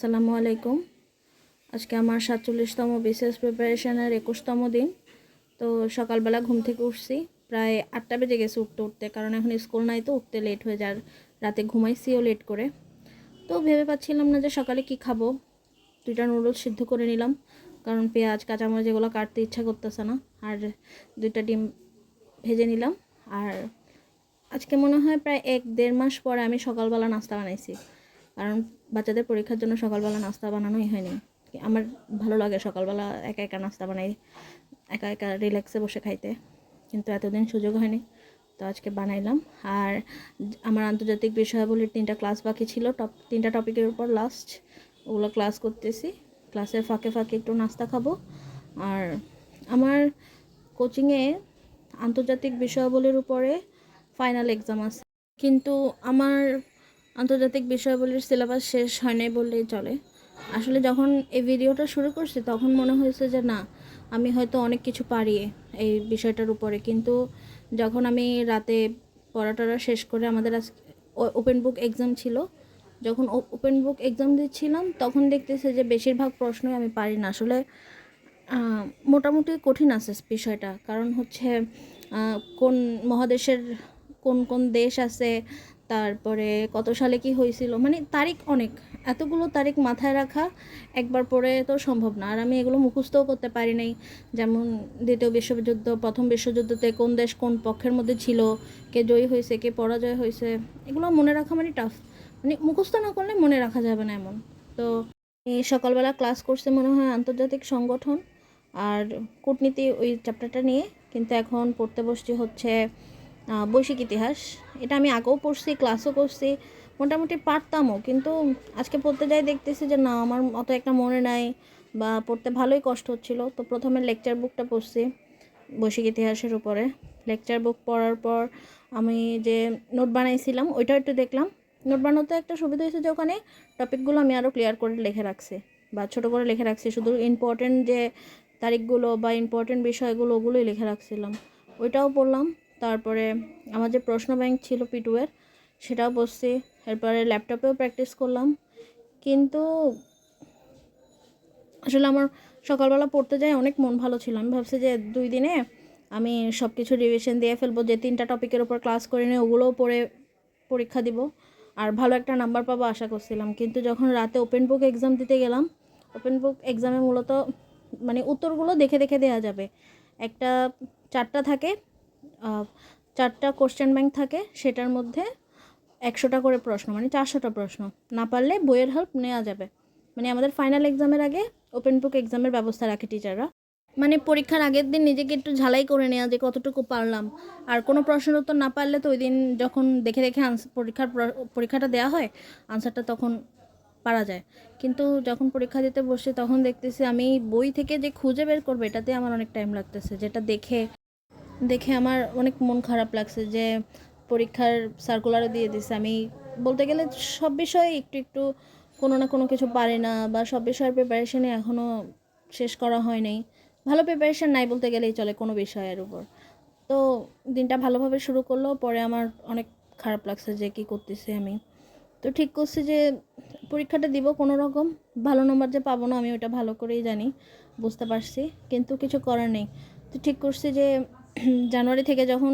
আসসালামু আলাইকুম। আজকে আমার 47তম বিসিএস প্রিপারেশনের 21তম দিন। তো সকালবেলা ঘুম থেকে উঠছি, প্রায় 8টা বেজে গেছে উঠতে উঠতে, কারণ এখন স্কুল নাই তো উঠতে লেট হয়ে যায়। রাতে ঘুমাইছিও লেট করে। তো ভেবে পাচ্ছিলাম না যে সকালে কি খাবো। 2টা নুডলস সিদ্ধ করে নিলাম, কারণ পেঁয়াজ কাঁচামরিচ এগুলো কাটতে ইচ্ছা করতেছে না। আর 2টা ডিম ভেজে নিলাম। আর আজকে মনে হয় প্রায় 1-1.5 মাস পরে আমি সকালবেলা নাস্তা বানাইছি, কারণ বাচ্চাদের পরীক্ষার জন্য সকালবেলা নাস্তা বানানোই হয়নি। আমার ভালো লাগে সকালবেলা একা একা নাস্তা বানাই, একা একা রিল্যাক্সে বসে খাইতে, কিন্তু এতদিন সুযোগ হয়নি। তো আজকে বানাইলাম। আর আমার আন্তর্জাতিক বিষয়াবলীর 3টা ক্লাস বাকি ছিল, 3টা টপিকের উপর লাস্ট, ওগুলো ক্লাস করতেছি। ক্লাসের ফাঁকে ফাঁকে একটু নাস্তা খাবো। আর আমার কোচিংয়ে আন্তর্জাতিক বিষয়াবলীর উপরে ফাইনাল এক্সাম আছে, কিন্তু আমার আন্তর্জাতিক বিষয়াবলীর সিলেবাস শেষ হয় নাই বললেই চলে। আসলে যখন এই ভিডিওটা শুরু করছি তখন মনে হয়েছে যে না, আমি হয়তো অনেক কিছু পারি এই বিষয়টার উপরে, কিন্তু যখন আমি রাতে পড়াটা শেষ করে, আমাদের আজকে ওপেন বুক এক্সাম ছিল, যখন ওপেন বুক এক্সাম দিচ্ছিলাম তখন দেখতেছে যে বেশিরভাগ প্রশ্নই আমি পারি না। আসলে মোটামুটি কঠিন আছে বিষয়টা, কারণ হচ্ছে কোন মহাদেশের কোন কোন দেশ আছে, তারপরে কত সালে কি হয়েছিল, মানে তারিখ অনেক, এতগুলো তারিখ মাথায় রাখা একবার পড়ে তো সম্ভব না। আর আমি এগুলো মুখস্থও করতে পারি নাই। যেমন দ্বিতীয় বিশ্বযুদ্ধ, প্রথম বিশ্বযুদ্ধতে কোন দেশ কোন পক্ষের মধ্যে ছিল, কে জয়ী হয়েছে কে পরাজয় হয়েছে, এগুলো মনে রাখা মানে টাফ, মানে মুখস্থ না করলে মনে রাখা যাবে না এমন। তো এই সকালবেলা ক্লাস করছে মনে হয় আন্তর্জাতিক সংগঠন আর কূটনীতি, ওই চ্যাপ্টারটা নিয়ে। কিন্তু এখন পড়তে বসছি হচ্ছে বৈশ্বিক ইতিহাস। এটা আমি আগেও পড়ছি, ক্লাসও করছি, মোটামুটি পারতামও, কিন্তু আজকে পড়তে যাই দেখতেছি যে না, আমার অত একটা মনে নাই, বা পড়তে ভালোই কষ্ট হচ্ছিল। তো প্রথমে লেকচার বুকটা পড়ছি বৈশ্বিক ইতিহাসের উপরে। লেকচার বুক পড়ার পর আমি যে নোট বানাইছিলাম ওইটাও একটু দেখলাম। নোট বানাতে একটা সুবিধা হয়েছে যে ওখানে টপিকগুলো আমি আরও ক্লিয়ার করে লিখে রাখছি, বা ছোটো করে লিখে রাখছি, শুধু ইম্পর্টেন্ট যে তারিখগুলো বা ইম্পর্টেন্ট বিষয়গুলো ওগুলোই লিখে রাখছিলাম, ওইটাও পড়লাম। তারপরে আমার যে প্রশ্ন ব্যাংক ছিল P2 এর, সেটাও বসছি। এরপরে ল্যাপটপেও প্র্যাকটিস করলাম। কিন্তু আসলে আমার সকালবেলা পড়তে যাই অনেক মন ভালো ছিল। আমি ভাবছি যে 2 দিনে আমি সব কিছু রিভিশন দিয়ে ফেলবো, যে 3টা টপিকের উপর ক্লাস করে নিয়ে ওগুলোও পড়ে পরীক্ষা দিব, আর ভালো একটা নাম্বার পাবো আশা করছিলাম। কিন্তু যখন রাতে ওপেন বুক এক্সাম দিতে গেলাম, ওপেন বুক এক্সামে মূলত মানে উত্তরগুলো দেখে দেখে দেওয়া যাবে। একটা 4টা থাকে, 4টা কোশ্চেন ব্যাংক থাকে, সেটার মধ্যে 100টা করে প্রশ্ন, মানে 400টা প্রশ্ন। না পারলে বইয়ের হেল্প নেওয়া যাবে। মানে আমাদের ফাইনাল এক্সামের আগে ওপেন বুক এক্সামের ব্যবস্থা রাখে টিচাররা, মানে পরীক্ষার আগের দিন নিজেকে একটু ঝালাই করে নেওয়া যে কতটুকু পারলাম। আর কোনো প্রশ্নের উত্তর না পারলে তো ওই দিন যখন দেখে দেখে পরীক্ষাটা দেওয়া হয়, আনসারটা তখন পারা যায়। কিন্তু যখন পরীক্ষা দিতে বসে তখন দেখতেছি আমি বই থেকে যে খুঁজে বের করবো এটাতে আমার অনেক টাইম লাগতেছে, যেটা দেখে দেখে আমার অনেক মন খারাপ লাগছে। যে পরীক্ষার সার্কুলারও দিয়ে দিছে, আমি বলতে গেলে সব বিষয়ে একটু একটু কোনো না কোনো কিছু পারি না, বা সব বিষয়ের প্রিপারেশনই এখনও শেষ করা হয় নাই। ভালো প্রিপারেশন নাই বলতে গেলেই চলে কোনো বিষয়ের উপর। তো দিনটা ভালোভাবে শুরু করলেও পরে আমার অনেক খারাপ লাগছে যে কী করতেছি আমি। তো ঠিক করছি যে পরীক্ষাটা দিব কোনো রকম, ভালো নম্বর যে পাবো না আমি ওটা ভালো করেই জানি, বুঝতে পারছি, কিন্তু কিছু করার নেই। তো ঠিক করছি যে জানুয়ারি থেকে যখন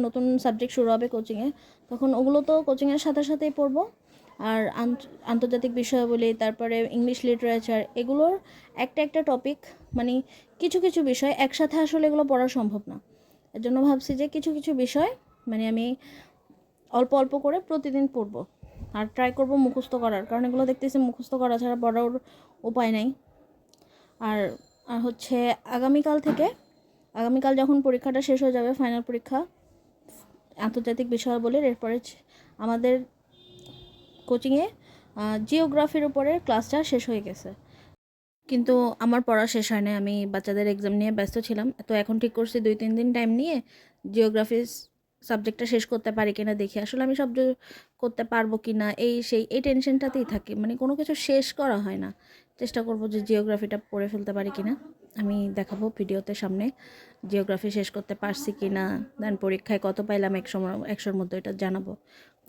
নতুন সাবজেক্ট শুরু হবে কোচিংয়ে, তখন ওগুলো তো কোচিংয়ের সাথে সাথেই পড়বো। আর আন্তর্জাতিক বিষয়াবলী, তারপরে ইংলিশ লিটারেচার, এগুলোর একটা একটা টপিক, মানে কিছু কিছু বিষয় একসাথে আসলে এগুলো পড়া সম্ভব না। এর জন্য ভাবছি যে কিছু কিছু বিষয় মানে আমি অল্প অল্প করে প্রতিদিন পড়ব, আর ট্রাই করব মুখস্থ করার, কারণ এগুলো দেখতেছি মুখস্থ করা ছাড়া পড়ার উপায় নাই। আর হচ্ছে আগামীকাল যখন পরীক্ষাটা শেষ হয়ে যাবে, ফাইনাল পরীক্ষা আন্তর্জাতিক বিষয়াবলীর, এরপরে আমাদের কোচিংয়ে জিওগ্রাফির উপরে ক্লাসটা শেষ হয়ে গেছে। কিন্তু আমার পড়া শেষ হয় না, আমি বাচ্চাদের এক্সাম নিয়ে ব্যস্ত ছিলাম। তো এখন ঠিক করছি 2-3 দিন টাইম নিয়ে জিওগ্রাফি সাবজেক্টটা শেষ করতে পারি কিনা দেখি, আসলে আমি করতে পারবো কি না এই টেনশনটাতেই থাকি, মানে কোনো কিছু শেষ করা হয় না। চেষ্টা করব যে জিওগ্রাফিটা পড়ে ফেলতে পারি কিনা, আমি দেখাবো ভিডিওতে সামনে জিওগ্রাফি শেষ করতে পারছি কি না, দেন পরীক্ষায় কত পাইলাম 100-র মধ্যে, এটা জানাবো।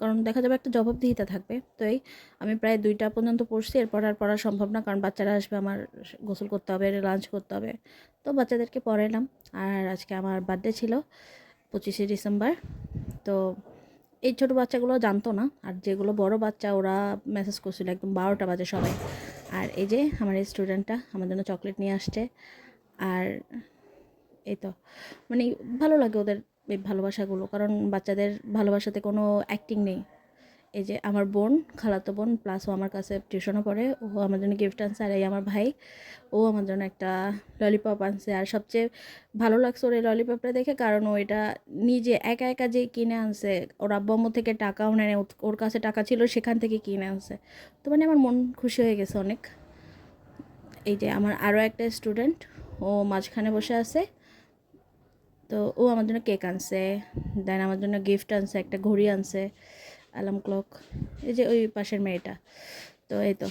কারণ দেখা যাবে একটা জবাবদিহিতা থাকবে। তো আমি প্রায় 2টা পর্যন্ত পড়ছি, এরপর আর পড়া সম্ভব না, কারণ বাচ্চারা আসবে, আমার গোসল করতে হবে, লাঞ্চ করতে হবে। তো বাচ্চাদেরকে পড়ালাম। আর আজকে আমার বার্থডে ছিল 25শে ডিসেম্বর। তো এই ছোটো বাচ্চাগুলো জানতো না, আর যেগুলো বড় বাচ্চা ওরা মেসেজ করছিল একদম 12টা বাজে সবাই। আর এই যে আমার এই স্টুডেন্টটা আমার জন্য চকলেট নিয়ে আসছে। আর এই তো মানে ভালো লাগে ওদের এই ভালোবাসাগুলো, কারণ বাচ্চাদের ভালোবাসাতে কোনো অ্যাক্টিং নেই। এই যে আমার বোন, খালাতো বোন, প্লাস ও আমার কাছে টিউশনও পড়ে, ও আমার জন্য গিফট আনছে। আর এই আমার ভাই, ও আমার জন্য একটা ললিপপ আনছে। আর সবচেয়ে ভালো লাগছে ওর এই ললিপপটা দেখে, কারণ ও এটা নিজে একা একা যে কিনে আনছে, ওর আব্বু আম্মু থেকে টাকাও নেয়, ওর কাছে টাকা ছিল সেখান থেকে কিনে আনছে। তো মানে আমার মন খুশি হয়ে গেছে অনেক। এই যে আমার আরও একটা স্টুডেন্ট, ও মাঝখানে বসে আছে। তো ও আমার জন্য কেক আনছে, দেন আমার জন্য গিফট আনছে, একটা ঘড়ি আনছে, অ্যালার্ম ক্লক। এই যে ওই পাশের মেয়েটা। তো এই তো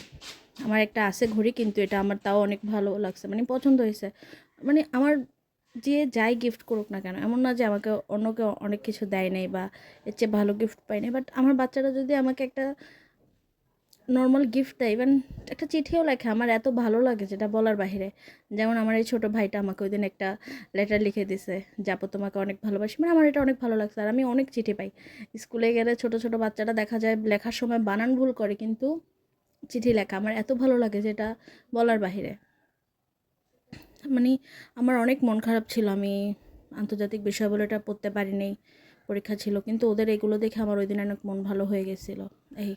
আমার একটা আছে ঘড়ি, কিন্তু এটা আমার তাও অনেক ভালো লাগছে, মানে পছন্দ হয়েছে। মানে আমার যে যাই গিফট করুক না কেন, এমন না যে আমাকে অন্য কেউ অনেক কিছু দেয় নাই বা এর চেয়ে ভালো গিফট পাই নাই, বাট আমার বাচ্চারা যদি আমাকে একটা নর্মাল গিফট দেয়, ইভেন একটা চিঠিও লেখে, আমার এত ভালো লাগে যেটা বলার বাইরে। যেমন আমার এই ছোটো ভাইটা আমাকে ওই দিন একটা লেটার লিখে দিছে, যাবো তোমাকে অনেক ভালোবাসি, মানে আমার এটা অনেক ভালো লাগছে। আর আমি অনেক চিঠি পাই স্কুলে গেলে, ছোটো ছোটো বাচ্চারা দেখা যায় লেখার সময় বানান ভুল করে, কিন্তু চিঠি লেখা আমার এত ভালো লাগে যেটা বলার বাহিরে। মানে আমার অনেক মন খারাপ ছিল, আমি আন্তর্জাতিক বিষয় বলে এটা পড়তে পারিনি, পরীক্ষা ছিল, কিন্তু ওদের এগুলো দেখে আমার ওই দিন অনেক মন ভালো হয়ে গেছিলো। এই